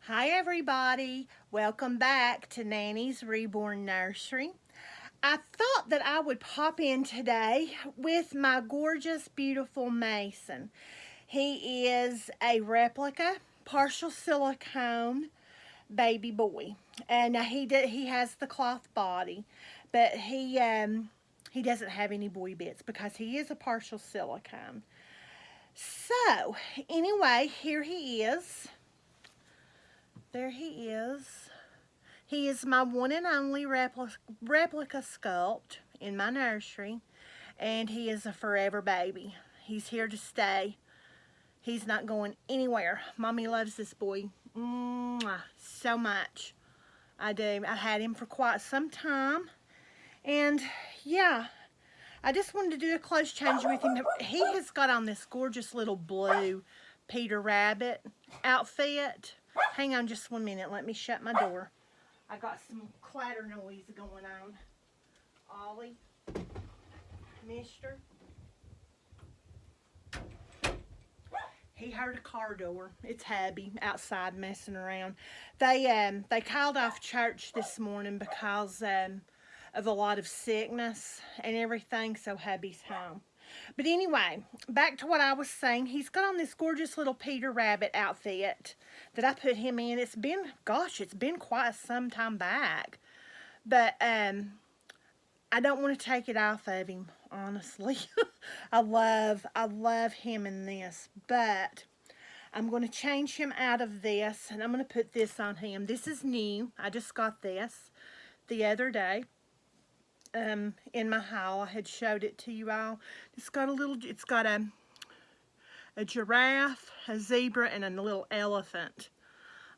Hi everybody, welcome back to Nanny's Reborn Nursery. I thought that I would pop in today with my gorgeous, beautiful Mason. He is a replica, partial silicone baby boy, and he has the cloth body, but he doesn't have any boy bits because he is a partial silicone. So anyway, here he is. There he is. He is my one and only replica sculpt in my nursery, and he is a forever baby. He's here to stay. He's not going anywhere. Mommy loves this boy so much. I do. I had him for quite some time, and yeah, I just wanted to do a close change with him. He has got on this gorgeous little blue Peter Rabbit outfit. Hang on just 1 minute. Let me shut my door. I got some clatter noise going on. Ollie, mister. He heard a car door. It's hubby outside messing around. They called off church this morning because of a lot of sickness and everything, so hubby's home. But anyway, back to what I was saying. He's got on this gorgeous little Peter Rabbit outfit that I put him in. It's been quite some time back. But I don't want to take it off of him, honestly. I love him in this, but I'm going to change him out of this, and I'm going to put this on him. This is new. I just got this the other day. In my haul, I had showed it to you all. It's got a giraffe, a zebra, and a little elephant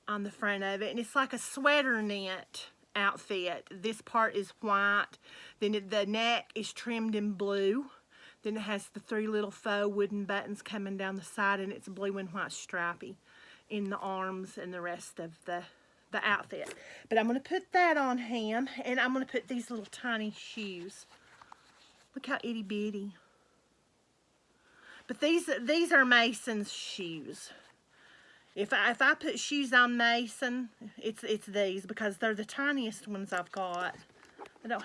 on the front of it, and it's like a sweater knit outfit. This part is white, then the neck is trimmed in blue, then it has the 3 little faux wooden buttons coming down the side, and it's blue and white stripy in the arms and the rest of the outfit. But I'm going to put that on him, and I'm going to put these little tiny shoes. Look how itty bitty. But these are Mason's shoes. If I put shoes on Mason, it's these, because they're the tiniest ones I've got. They're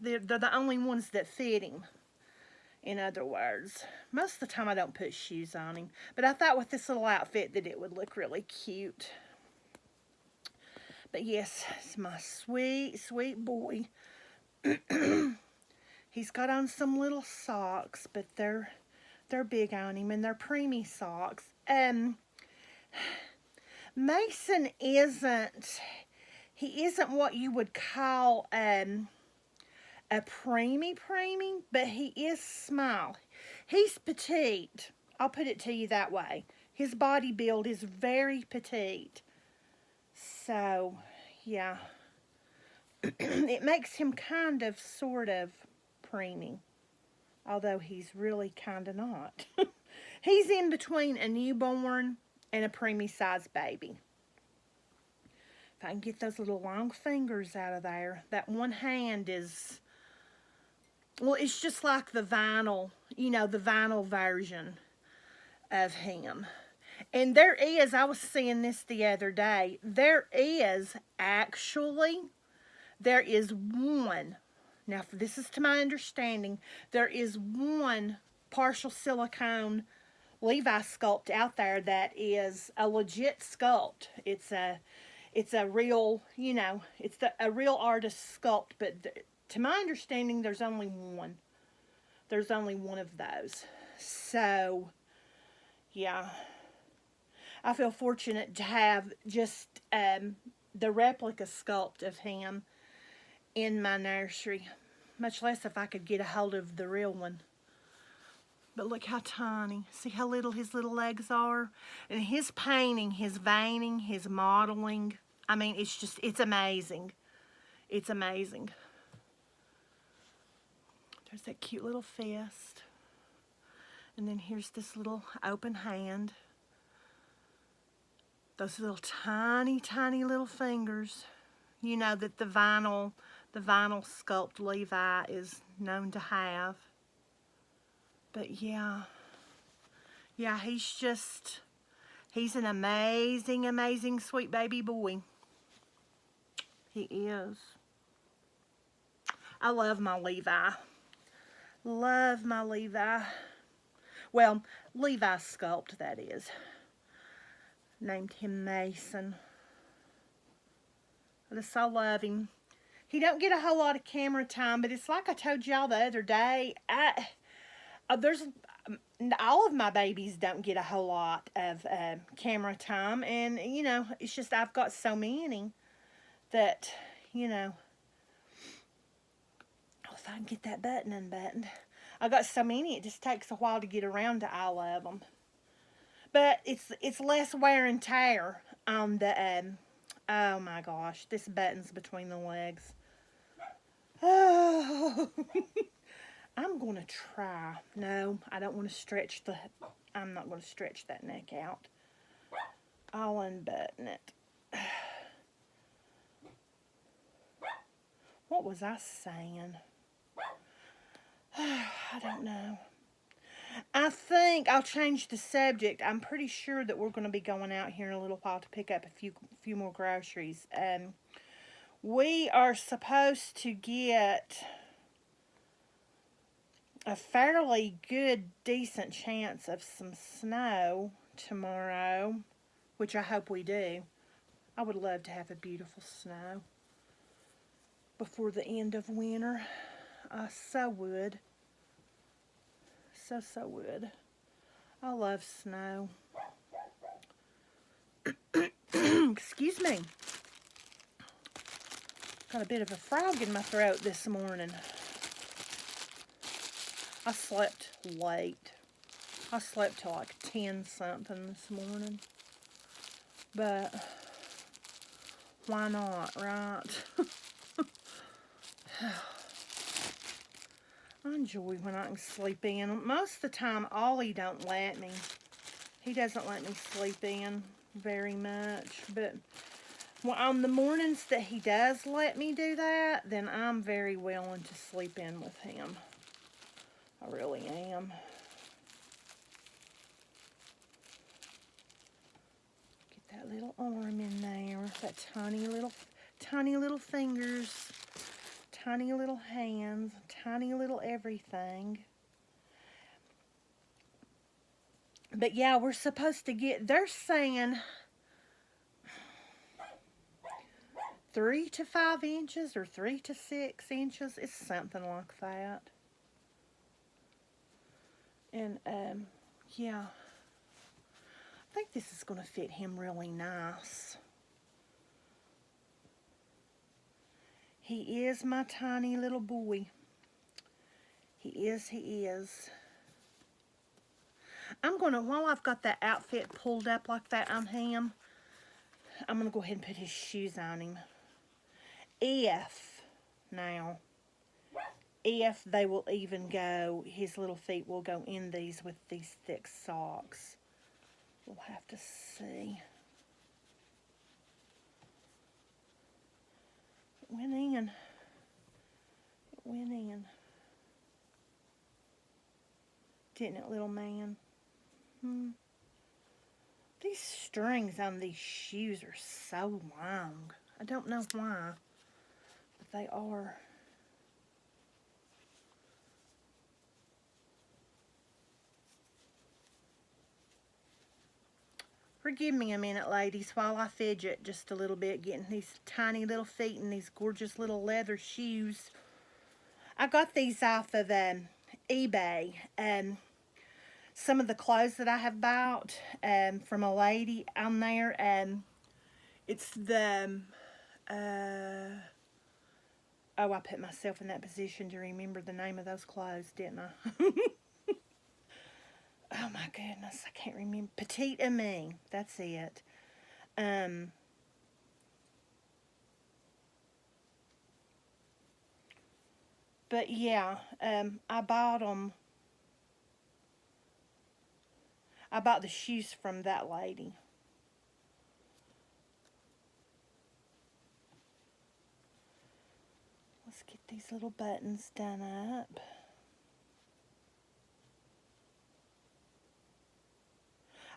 the only ones that fit him. In other words, most of the time I don't put shoes on him, but I thought with this little outfit that it would look really cute. But yes, it's my sweet, sweet boy. He's got on some little socks, but they're big on him, and they're preemie socks. Mason isn't what you would call a preemie, but he is small. He's petite. I'll put it to you that way. His body build is very petite. So, yeah. It makes him sort of preemie. Although he's really kind of not. He's in between a newborn and a preemie size baby. If I can get those little long fingers out of there. That one hand is, well, it's just like the vinyl, the vinyl version of him. And I was seeing this the other day, there is one, now this is to my understanding, there is one partial silicone Levi sculpt out there that is a legit sculpt. It's a real, a real artist sculpt, but to my understanding, there's only one. There's only one of those. So, yeah. I feel fortunate to have just the replica sculpt of him in my nursery. Much less if I could get a hold of the real one. But look how tiny. See how little his little legs are? And his painting, his veining, his modeling. I mean, it's amazing. It's amazing. There's that cute little fist. And then here's this little open hand. Those little tiny, tiny little fingers. You know that the vinyl sculpt Levi is known to have. But yeah, he's He's an amazing, amazing sweet baby boy. He is. I love my Levi. Love my Levi. Well, Levi Sculpt, that is. Named him Mason. I just so love him. He don't get a whole lot of camera time, but it's like I told y'all the other day. There's all of my babies don't get a whole lot of camera time, and you know, it's just I've got so many that, you know, if I can get that button unbuttoned. I got so many, it just takes a while to get around to all of them. But it's less wear and tear on the, oh my gosh, this button's between the legs. Oh, I'm going to try. No, I don't want to stretch I'm not going to stretch that neck out. I'll unbutton it. What was I saying? I don't know. I think I'll change the subject. I'm pretty sure that we're going to be going out here in a little while to pick up a few more groceries. We are supposed to get a fairly good, decent chance of some snow tomorrow, which I hope we do. I would love to have a beautiful snow before the end of winter. I so would. So would. I love snow. Excuse me. Got a bit of a frog in my throat this morning. I slept late. I slept till like 10 something this morning. But why not, right? I enjoy when I can sleep in. Most of the time, Ollie don't let me. He doesn't let me sleep in very much. But on the mornings that he does let me do that, then I'm very willing to sleep in with him. I really am. Get that little arm in there. That tiny little fingers. Tiny little hands, tiny little everything. But yeah, we're supposed to get, they're saying 3 to 5 inches or 3 to 6 inches. It's something like that. And yeah, I think this is going to fit him really nice. He is my tiny little boy. He is. I'm going to, while I've got that outfit pulled up like that on him, I'm going to go ahead and put his shoes on him. If they will even go, his little feet will go in these with these thick socks. We'll have to see. It went in. Didn't it, little man? These strings on these shoes are so long. I don't know why, but they are. Forgive me a minute, ladies, while I fidget just a little bit, getting these tiny little feet in these gorgeous little leather shoes. I got these off of eBay. Some of the clothes that I have bought from a lady on there. It's the, oh, I put myself in that position to remember the name of those clothes, didn't I? Oh my goodness, I can't remember. Petite Amie, that's it. But yeah, I bought them. I bought the shoes from that lady. Let's get these little buttons done up.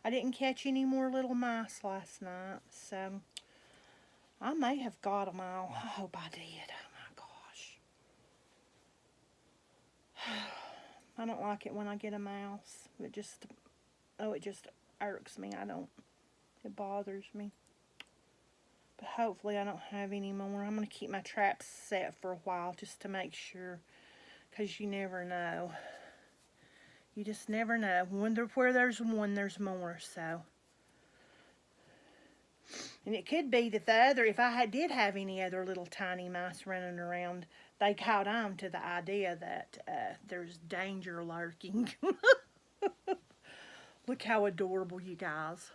I didn't catch any more little mice last night, so I may have got them all. I hope I did. Oh my gosh. I don't like it when I get a mouse. It just irks me. It bothers me. But hopefully I don't have any more. I'm going to keep my traps set for a while just to make sure, because you never know. You just never know. Where there's one, there's more, so. And it could be that if I did have any other little tiny mice running around, they caught on to the idea that there's danger lurking. Look how adorable, you guys.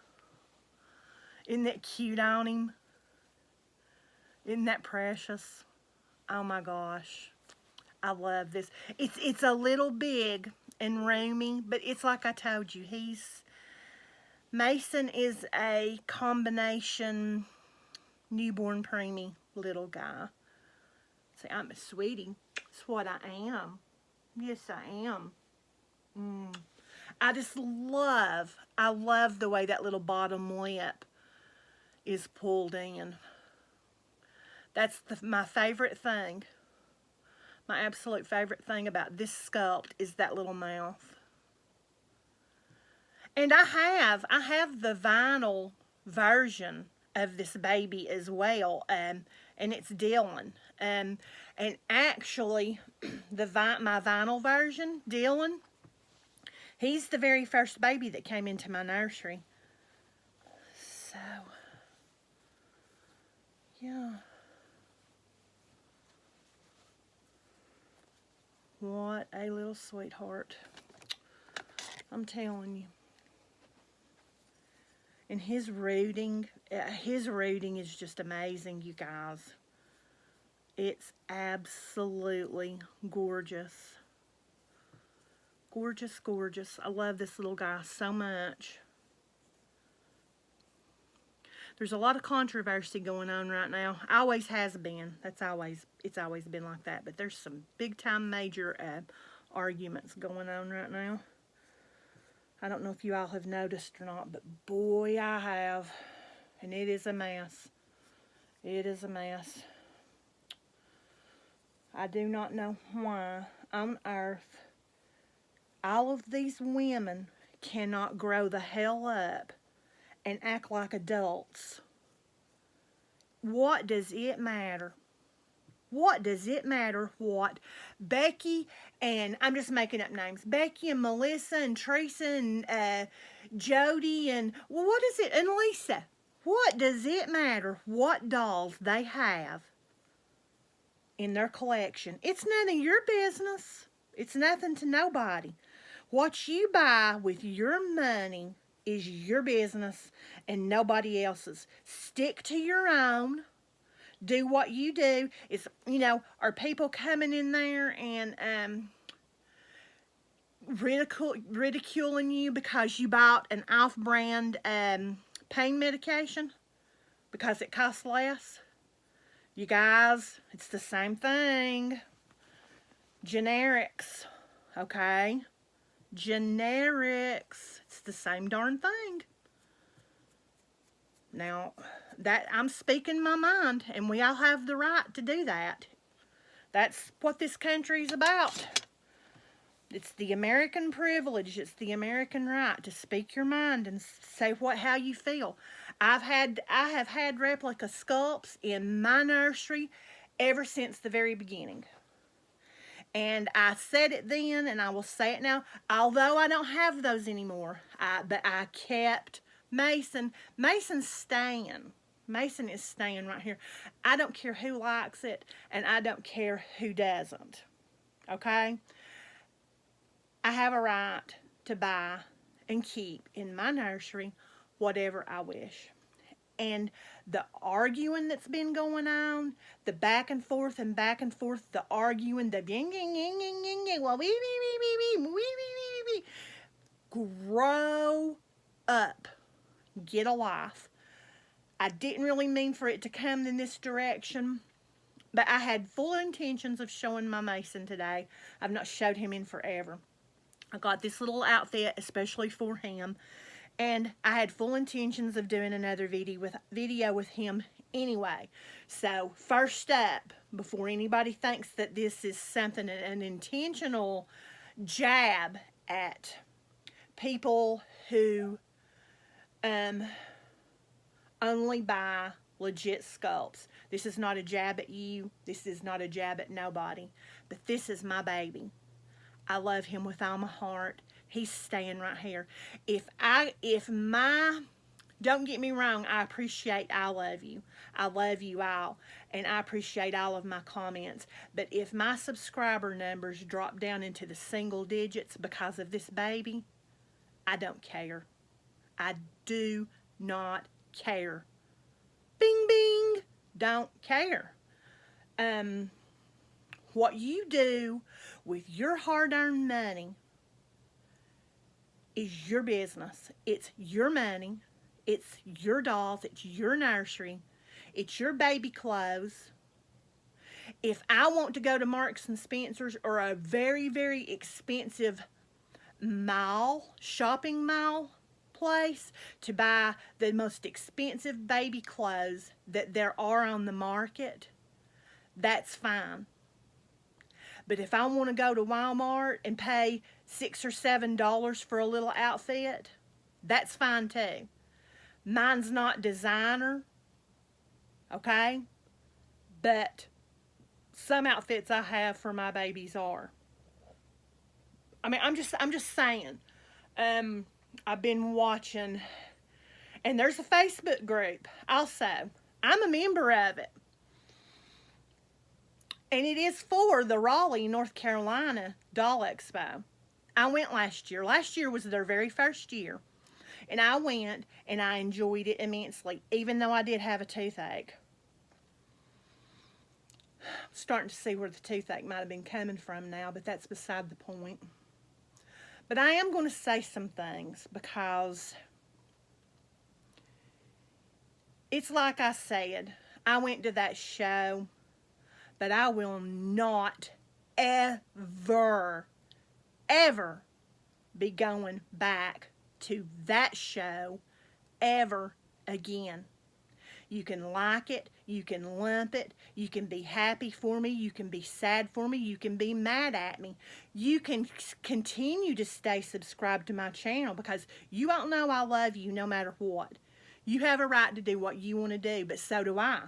Isn't that cute on him? Isn't that precious? Oh my gosh. I love this. It's a little big and roomy, but it's like I told you, Mason is a combination newborn preemie little guy. See, I'm a sweetie. That's what I am. Yes, I am. I love the way that little bottom lip is pulled in. That's my favorite thing. My absolute favorite thing about this sculpt is that little mouth. And I have the vinyl version of this baby as well, and it's Dylan. And actually, my vinyl version, Dylan, he's the very first baby that came into my nursery. So, yeah. What a little sweetheart. I'm telling you. And his rooting is just amazing, you guys. It's absolutely gorgeous. Gorgeous, gorgeous. I love this little guy so much. There's a lot of controversy going on right now. Always has been. It's always been like that. But there's some big time major arguments going on right now. I don't know if you all have noticed or not, but boy, I have. And it is a mess. It is a mess. I do not know why on earth all of these women cannot grow the hell up and act like adults. What does it matter? What does it matter what Becky and, I'm just making up names, Becky and Melissa and Teresa and Jody and, well, what is it, and Lisa? What does it matter what dolls they have in their collection? It's none of your business. It's nothing to nobody. What you buy with your money is your business and nobody else's. Stick to your own. Do what you do. Is, are people coming in there and ridiculing you because you bought an off-brand pain medication because it costs less? You guys, it's the same thing. Generics, okay? Generics. It's the same darn thing. Now, that I'm speaking my mind, and we all have the right to do that. That's what this country's about. It's the American privilege. It's the American right to speak your mind and say how you feel. I have had replica sculpts in my nursery ever since the very beginning. And I said it then, and I will say it now, although I don't have those anymore. But I kept Mason. Mason's staying. Mason is staying right here. I don't care who likes it, and I don't care who doesn't. Okay? I have a right to buy and keep in my nursery whatever I wish. And the arguing that's been going on, the back and forth, the arguing, the ying, ying, ying, ying, ying, ying, well, grow up. Get a life. I didn't really mean for it to come in this direction, but I had full intentions of showing my Mason today. I've not showed him in forever. I got this little outfit especially for him, And I had full intentions of doing another video with him anyway. So first up, before anybody thinks that this is something, an intentional jab at people who only buy legit sculpts. This is not a jab at you. This is not a jab at nobody. But this is my baby. I love him with all my heart. He's staying right here. Don't get me wrong, I appreciate all of you. I love you all, and I appreciate all of my comments. But if my subscriber numbers drop down into the single digits because of this baby, I don't care. I do not care. Bing, bing. Don't care. What you do with your hard-earned money is your business. It's your money. It's your dolls. It's your nursery. It's your baby clothes. If I want to go to Marks and Spencer's or a very, very expensive shopping mall place to buy the most expensive baby clothes that there are on the market, that's fine. But if I want to go to Walmart and pay $6 or $7 for a little outfit, that's fine too. Mine's not designer, okay? But some outfits I have for my babies are. I mean, I'm just saying. I've been watching, and there's a Facebook group also. I'm a member of it. And it is for the Raleigh, North Carolina Doll Expo. I went last year. Last year was their very first year. And I went, and I enjoyed it immensely, even though I did have a toothache. I'm starting to see where the toothache might have been coming from now, but that's beside the point. But I am going to say some things because it's like I said, I went to that show, but I will not ever be going back to that show ever again. You can like it, you can lump it, you can be happy for me, you can be sad for me, you can be mad at me. You can continue to stay subscribed to my channel because you all know I love you no matter what. You have a right to do what you want to do, but so do I.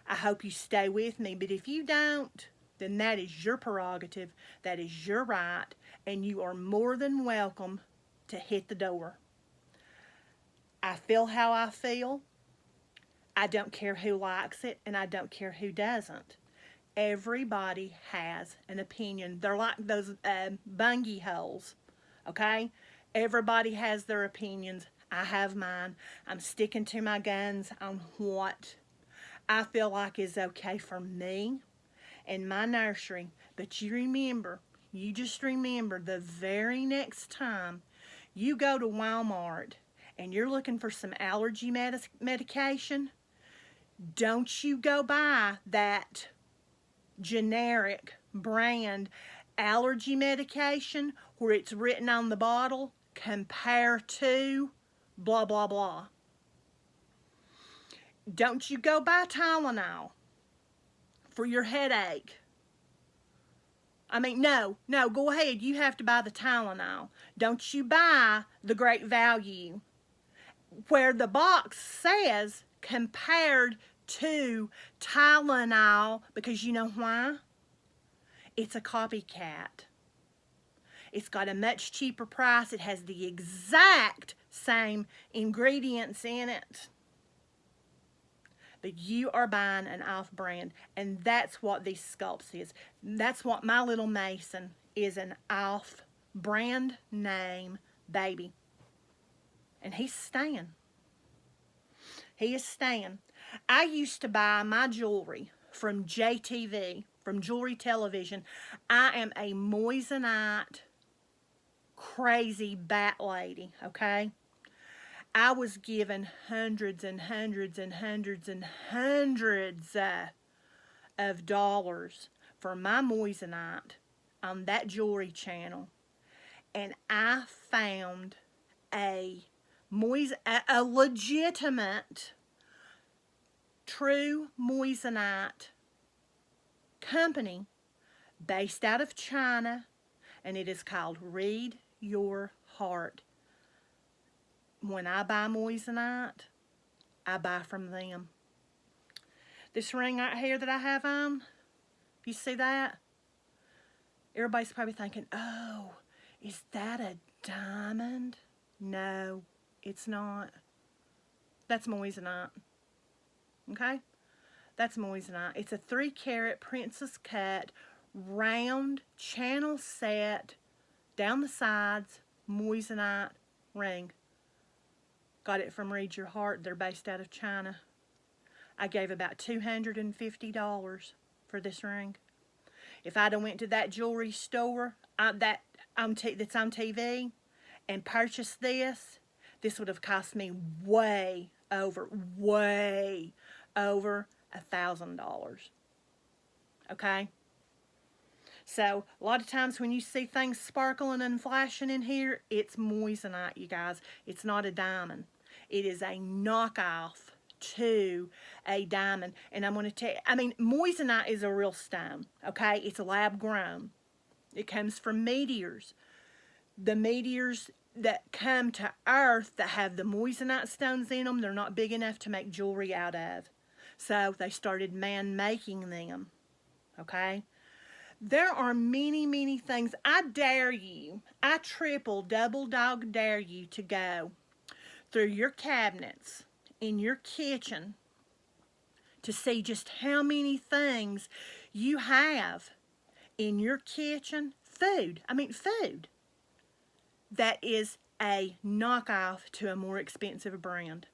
I hope you stay with me, but if you don't, then that is your prerogative, that is your right, and you are more than welcome to hit the door. I feel how I feel. I don't care who likes it, and I don't care who doesn't. Everybody has an opinion. They're like those bungee holes, okay? Everybody has their opinions. I have mine. I'm sticking to my guns on what I feel like is okay for me and my nursery. But you just remember the very next time you go to Walmart and you're looking for some allergy medication, don't you go buy that generic brand allergy medication where it's written on the bottle, compare to blah, blah, blah. Don't you go buy Tylenol for your headache. I mean, no, go ahead. You have to buy the Tylenol. Don't you buy the Great Value where the box says compared to Tylenol, because you know why? It's a copycat. It's got a much cheaper price. It has the exact same ingredients in it. But you are buying an off-brand, and that's what these sculpts is. That's what my little Mason is, an off-brand name baby. And he's staying. He is staying. I used to buy my jewelry from JTV, from Jewelry Television. I am a Moissanite crazy bat lady, okay? I was given hundreds and hundreds and hundreds and hundreds of dollars for my Moissanite on that jewelry channel. And I found a legitimate, true moissanite company based out of China, and it is called Read Your Heart. When I buy moissanite, I buy from them. This ring right here that I have on, you see that? Everybody's probably thinking, oh, is that a diamond? No, it's not. That's moissanite. Okay? That's moissanite. It's a 3-carat princess cut, round, channel set, down the sides, moissanite ring. Got it from Read Your Heart. They're based out of China. I gave about $250 for this ring. If I'd have went to that jewelry store that's on TV and purchased this would have cost me way over $1,000. Okay? So, a lot of times when you see things sparkling and flashing in here, it's moissanite, you guys. It's not a diamond. It is a knockoff to a diamond. And I'm going to tell you, moissanite is a real stone, okay? It's lab grown. It comes from meteors. The meteors that come to Earth that have the moissanite stones in them, they're not big enough to make jewelry out of. So they started man-making them, okay? There are many, many things. I dare you, I triple, double dog dare you to go through your cabinets in your kitchen to see just how many things you have in your kitchen. Food that is a knockoff to a more expensive brand.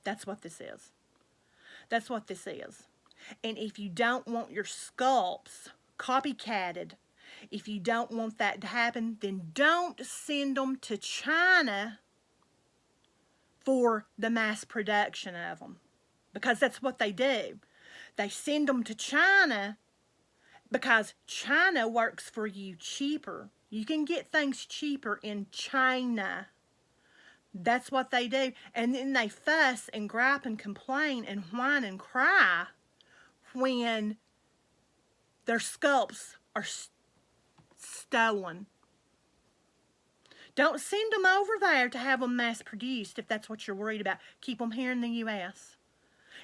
That's what this is. That's what this is. And if you don't want your sculpts copycatted, if you don't want that to happen, then don't send them to China for the mass production of them. Because that's what they do. They send them to China because China works for you cheaper. You can get things cheaper in China. That's what they do. And then they fuss and gripe and complain and whine and cry when their sculpts are stolen. Don't send them over there to have them mass produced if that's what you're worried about. Keep them here in the U.S.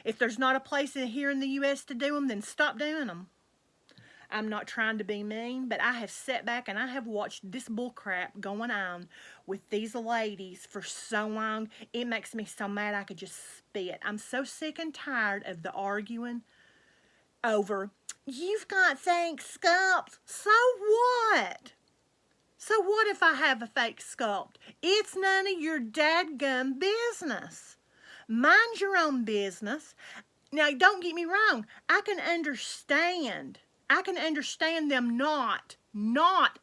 If there's not a place here in the U.S. to do them, then stop doing them. I'm not trying to be mean, but I have sat back and I have watched this bullcrap going on with these ladies for so long. It makes me so mad I could just spit. I'm so sick and tired of the arguing over, you've got fake sculpts. So what? So what if I have a fake sculpt? It's none of your dadgum business. Mind your own business. Now, don't get me wrong. I can understand them not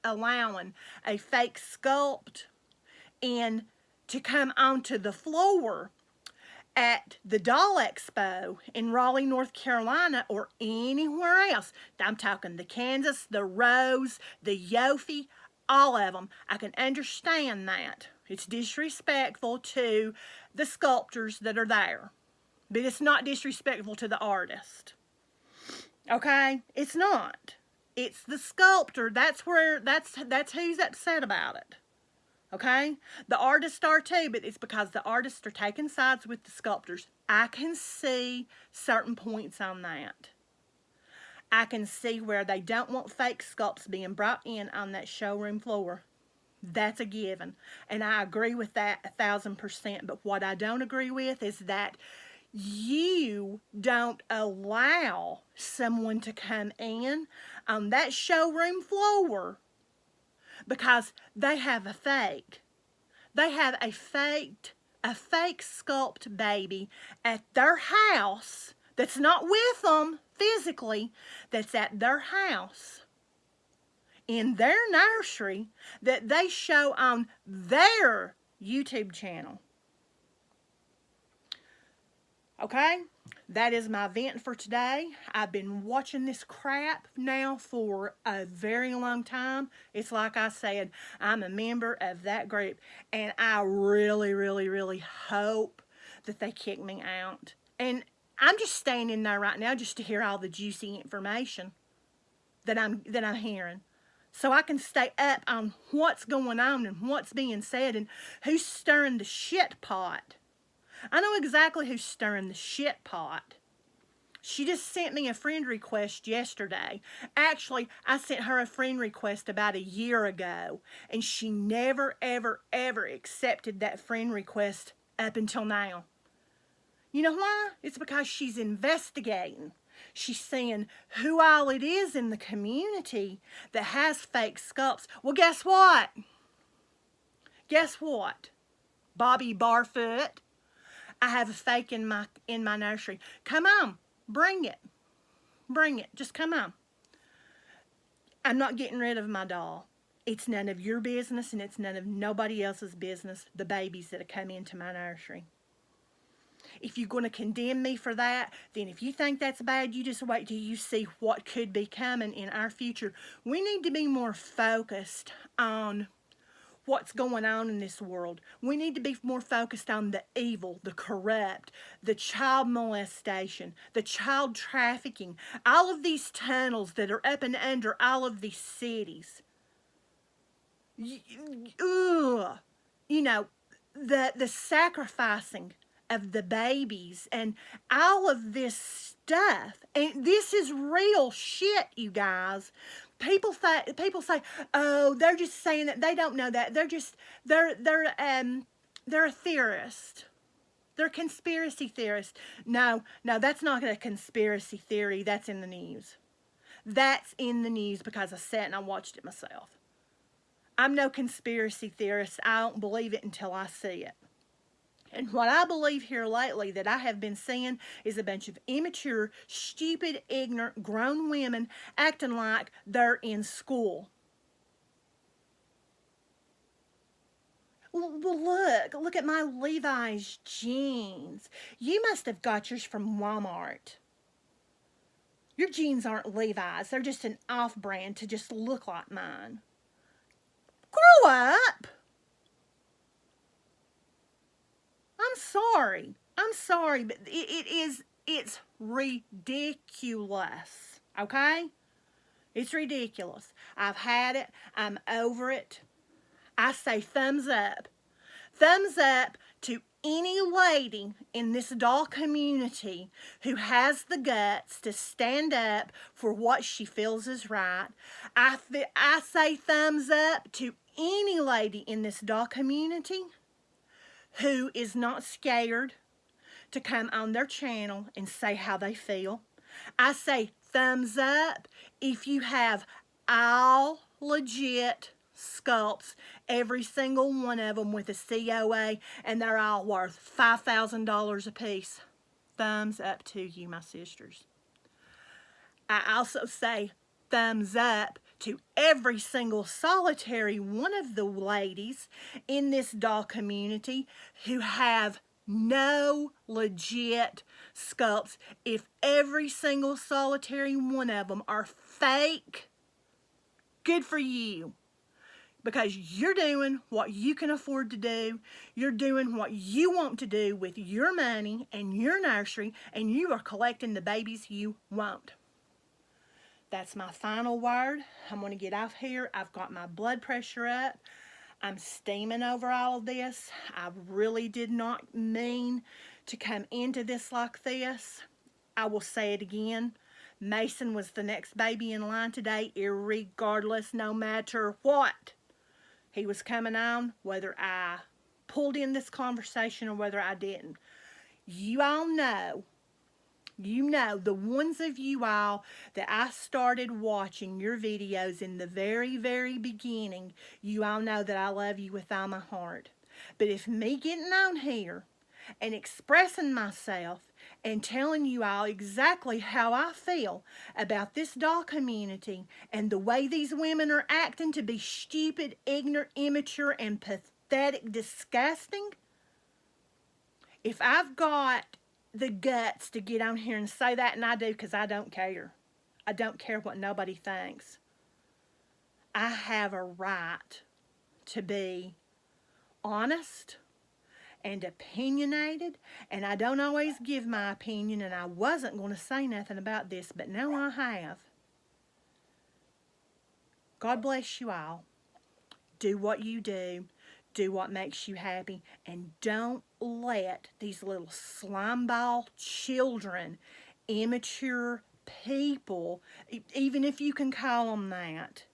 allowing a fake sculpt in to come onto the floor at the Doll Expo in Raleigh, North Carolina, or anywhere else. I'm talking the Kansas, the Rose, the Yofi, all of them. I can understand that. It's disrespectful to the sculptors that are there. But it's not disrespectful to the artist. Okay? It's not. It's the sculptor. That's who's upset about it. Okay? The artists are too, but it's because the artists are taking sides with the sculptors. I can see certain points on that. I can see where they don't want fake sculpts being brought in on that showroom floor. That's a given. And I agree with that 1,000%. But what I don't agree with is that you don't allow someone to come in on that showroom floor because they have a fake. They have a fake sculpt baby at their house that's not with them physically, that's at their house in their nursery that they show on their YouTube channel. Okay? That is my vent for today. I've been watching this crap now for a very long time. It's like I said, I'm a member of that group, and I really, really, really hope that they kick me out. And I'm just staying in there right now just to hear all the juicy information that I'm hearing, so I can stay up on what's going on and what's being said and who's stirring the shit pot. I know exactly who's stirring the shit pot. She just sent me a friend request yesterday. Actually, I sent her a friend request about a year ago, and she never, ever, ever accepted that friend request up until now. You know why? It's because she's investigating. She's seeing who all it is in the community that has fake sculpts. Well, guess what? Guess what? Bobby Barfoot. I have a fake in my nursery. Come on, bring it. Bring it. Just come on. I'm not getting rid of my doll. It's none of your business, and it's none of nobody else's business, the babies that have come into my nursery. If you're going to condemn me for that, then if you think that's bad, you just wait till you see what could be coming in our future. We need to be more focused on what's going on in this world. We need to be more focused on the evil, the corrupt, the child molestation, the child trafficking, all of these tunnels that are up and under all of these cities. Ugh. You know, the sacrificing of the babies and all of this stuff. And this is real shit, you guys. People say, oh, they're just saying that. They don't know that. They're a theorist. They're a conspiracy theorist. No, that's not a conspiracy theory. That's in the news. That's in the news because I sat and I watched it myself. I'm no conspiracy theorist. I don't believe it until I see it. And what I believe here lately that I have been seeing is a bunch of immature, stupid, ignorant, grown women acting like they're in school. Well, look at my Levi's jeans. You must have got yours from Walmart. Your jeans aren't Levi's. They're just an off-brand to just look like mine. Grow up! I'm sorry, but it's ridiculous, okay? It's ridiculous. I've had it. I'm over it. I say thumbs up. Thumbs up to any lady in this doll community who has the guts to stand up for what she feels is right. I say thumbs up to any lady in this doll community who is not scared to come on their channel and say how they feel. I say thumbs up if you have all legit sculpts, every single one of them with a COA, and they're all worth $5,000 a piece. Thumbs up to you, my sisters. I also say thumbs up to every single solitary one of the ladies in this doll community who have no legit sculpts. If every single solitary one of them are fake, good for you. Because you're doing what you can afford to do. You're doing what you want to do with your money and your nursery, and you are collecting the babies you want. That's my final word. I'm going to get off here. I've got my blood pressure up. I'm steaming over all of this. I really did not mean to come into this like this. I will say it again. Mason was the next baby in line today, irregardless, no matter what. He was coming on, whether I pulled in this conversation or whether I didn't. You all know, the ones of you all that I started watching your videos in the very, very beginning, you all know that I love you with all my heart. But if me getting on here and expressing myself and telling you all exactly how I feel about this doll community and the way these women are acting to be stupid, ignorant, immature, and pathetic, disgusting, if I've got the guts to get on here and say that, and I do, because I don't care. I don't care what nobody thinks. I have a right to be honest and opinionated, and I don't always give my opinion, and I wasn't going to say nothing about this, but now I have. God bless you all. Do what you do. Do what makes you happy, and don't let these little slimeball children, immature people, even if you can call them that,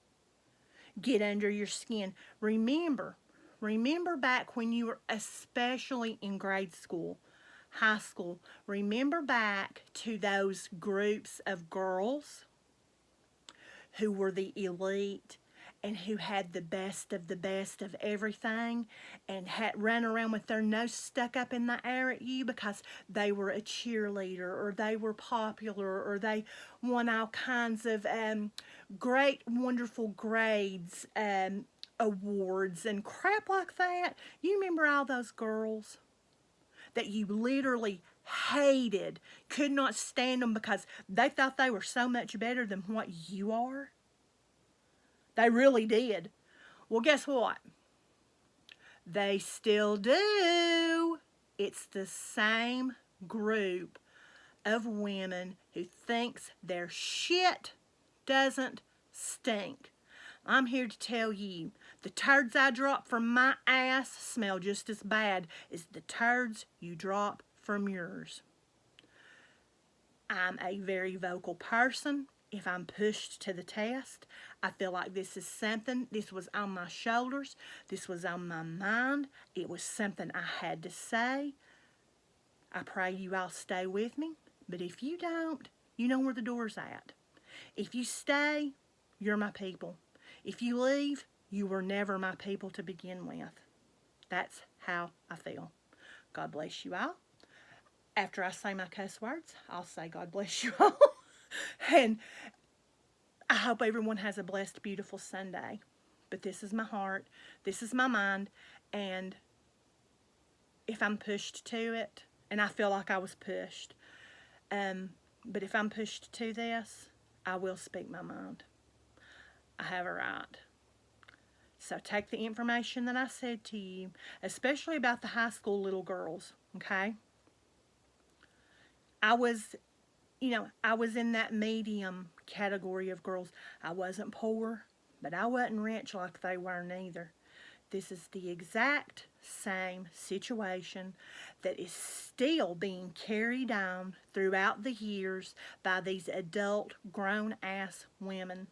get under your skin. Remember back when you were, especially in grade school, high school, remember back to those groups of girls who were the elite and who had the best of everything, and had run around with their nose stuck up in the air at you because they were a cheerleader, or they were popular, or they won all kinds of great, wonderful grades, awards, and crap like that. You remember all those girls that you literally hated, could not stand them because they thought they were so much better than what you are? They really did. Well, guess what? They still do. It's the same group of women who thinks their shit doesn't stink. I'm here to tell you, the turds I drop from my ass smell just as bad as the turds you drop from yours. I'm a very vocal person. If I'm pushed to the test, I feel like this is something, this was on my shoulders, this was on my mind, it was something I had to say. I pray you all stay with me, but if you don't, you know where the door's at. If you stay, you're my people. If you leave, you were never my people to begin with. That's how I feel. God bless you all. After I say my cuss words, I'll say God bless you all. And I hope everyone has a blessed, beautiful Sunday. But this is my heart. This is my mind. And if I'm pushed to it, and I feel like I was pushed, but if I'm pushed to this, I will speak my mind. I have a right. So take the information that I said to you, especially about the high school little girls, okay? I was in that medium category of girls. I wasn't poor, but I wasn't rich like they were neither. This is the exact same situation that is still being carried on throughout the years by these adult, grown-ass women.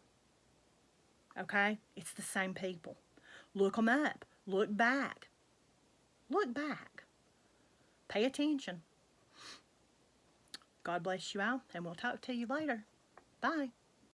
Okay? It's the same people. Look them up. Look back. Look back. Pay attention. God bless you all, and we'll talk to you later. Bye.